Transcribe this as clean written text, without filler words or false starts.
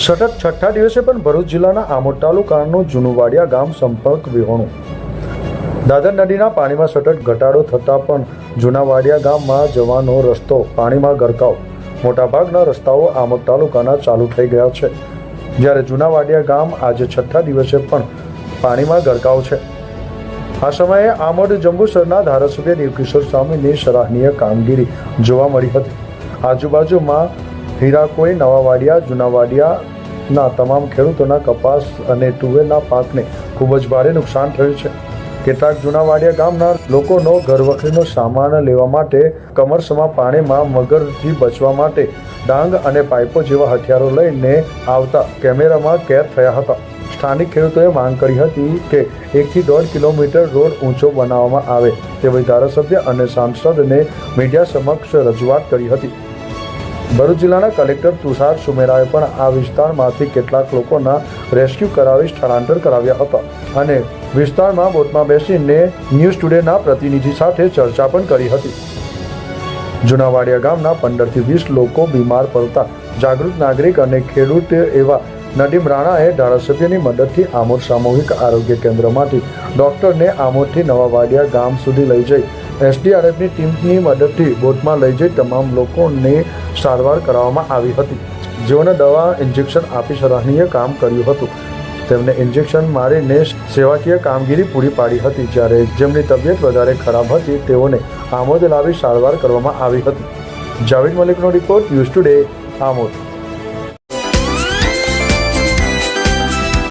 સતત છઠ્ઠા દિવસે પણ ભરૂચ જિલ્લાના આમોદ તાલુકાનું જૂનુવાડિયા ગામ સંપર્ક વિહોણું. દાદર નદીના પાણીમાં સતત ઘટાડો થતાં પણ જૂનાવાડિયા ગામમાં જવાનો રસ્તો પાણીમાં ગરકાવ. મોટાભાગના રસ્તાઓ આમોદ તાલુકાના ચાલુ થઈ ગયા છે, જ્યારે જૂનાવાડિયા ગામ આજે છઠ્ઠા દિવસે પણ પાણીમાં ગરકાવ છે. આ સમયે આમોદ જંબુસરના ધારાસભ્ય દેવકિશોર સ્વામીની સરાહનીય કામગીરી જોવા મળી હતી. આજુબાજુમાં હીરાકોઈ, નવાવાડિયા, જૂનાવાડિયાના તમામ ખેડૂતોના કપાસ અને તુવેરના પાકને ખૂબ જ ભારે નુકસાન થયું છે. કેટલાક જૂનાવાડિયા ગામના લોકોનો ઘરવખરીનો સામાન લેવા માટે કમરસમાં પાણીમાં મગરથી બચવા માટે ડાંગ અને પાઇપો જેવા હથિયારો લઈને આવતા કેમેરામાં કેદ થયા હતા. સ્થાનિક ખેડૂતોએ માંગ કરી હતી કે 1 થી 1.5 કિલોમીટર રોડ ઊંચો બનાવવામાં આવે તેવી ધારાસભ્ય અને સાંસદને મીડિયા સમક્ષ રજૂઆત કરી હતી. ભરૂચ જિલ્લાના કલેક્ટર તુષાર સુમેરાએ પણ આ વિસ્તારમાંથી કેટલાક લોકોના રેસ્ક્યુ કરાવી સ્થળાંતર કરાવ્યા હતા અને વિસ્તારમાં બોટમાં બેસીને ન્યૂઝ ટુડેના પ્રતિનિધિ સાથે ચર્ચા પણ કરી હતી. જૂનાવાડિયા ગામના 15 થી 20 લોકો બીમાર પડતા જાગૃત નાગરિક અને ખેડૂત એવા નદીમ રાણાએ ધારાસભ્યની મદદથી આમોદ સામૂહિક આરોગ્ય કેન્દ્રમાંથી ડોક્ટરને આમોદથી નવાવાડિયા ગામ સુધી લઈ જઈ એસડીઆરએફની ટીમની મદદથી બોટમાં લઈ જઈ તમામ લોકોને સારવાર કરાવવામાં આવી હતી, જેઓને દવા ઇન્જેક્શન આપી સરાહનીય કામ કર્યું હતું. તેમને ઇન્જેક્શન મારીને સેવાકીય કામગીરી પૂરી પાડી હતી, જ્યારે જેમની તબિયત વધારે ખરાબ હતી તેઓને આમોદ લાવી સારવાર કરવામાં આવી હતી. જાવેદ મલિકનો રિપોર્ટ, ન્યૂઝ ટુડે, આમોદ.